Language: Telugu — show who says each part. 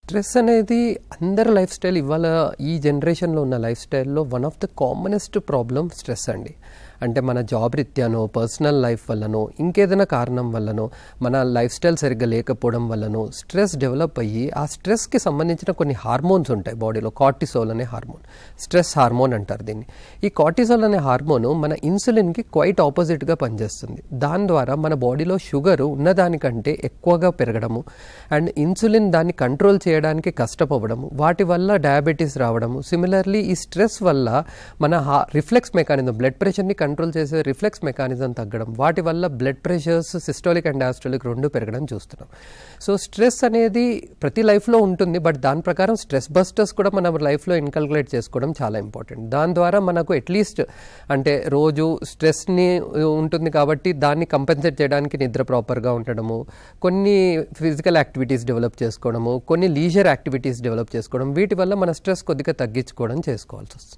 Speaker 1: స్ట్రెస్ అనేది అందరి లైఫ్ స్టైల్ ఇవాళ ఈ జనరేషన్లో ఉన్న లైఫ్ స్టైల్లో one of the commonest problem stress అండి. అంటే మన జాబ్ రీత్యానో, పర్సనల్ లైఫ్ వల్లనో, ఇంకేదైనా కారణం వల్లనో, మన లైఫ్ స్టైల్ సరిగ్గా లేకపోవడం వల్లనో స్ట్రెస్ డెవలప్ అయ్యి ఆ స్ట్రెస్కి సంబంధించిన కొన్ని హార్మోన్స్ ఉంటాయి బాడీలో. కార్టిసోల్ అనే హార్మోన్, స్ట్రెస్ హార్మోన్ అంటారు దీన్ని. ఈ కార్టిసోల్ అనే హార్మోను మన ఇన్సులిన్కి క్వైట్ ఆపోజిట్గా పనిచేస్తుంది. దాని ద్వారా మన బాడీలో షుగర్ ఉన్నదానికంటే ఎక్కువగా పెరగడము అండ్ ఇన్సులిన్ దాన్ని కంట్రోల్ చేయడానికి కష్టపడము, వాటి వల్ల డయాబెటీస్ రావడము. సిమిలర్లీ ఈ స్ట్రెస్ వల్ల మన రిఫ్లెక్స్ మెకానిజం, బ్లడ్ ప్రెషర్ని కంట్రోల్ చేసే రిఫ్లెక్స్ మెకానిజం తగ్గడం, వాటి వల్ల blood pressures systolic and diastolic రెండు పెరగడం చూస్తున్నాం. సో స్ట్రెస్ అనేది ప్రతి లైఫ్లో ఉంటుంది, బట్ దాని ప్రకారం స్ట్రెస్ బస్టర్స్ కూడా మన లైఫ్లో ఇన్కల్కులేట్ చేసుకోవడం చాలా ఇంపార్టెంట్. దాని ద్వారా మనకు అట్లీస్ట్ అంటే రోజు స్ట్రెస్ని ఉంటుంది కాబట్టి దాన్ని కంపెన్సేట్ చేయడానికి నిద్ర ప్రాపర్గా ఉండడము, కొన్ని ఫిజికల్ యాక్టివిటీస్ డెవలప్ చేసుకోవడము, కొన్ని లీజర్ యాక్టివిటీస్ డెవలప్ చేసుకోవడం, వీటి వల్ల మన స్ట్రెస్ కొద్దిగా తగ్గించుకోవడం చేసుకోవాల్సి వస్తుంది.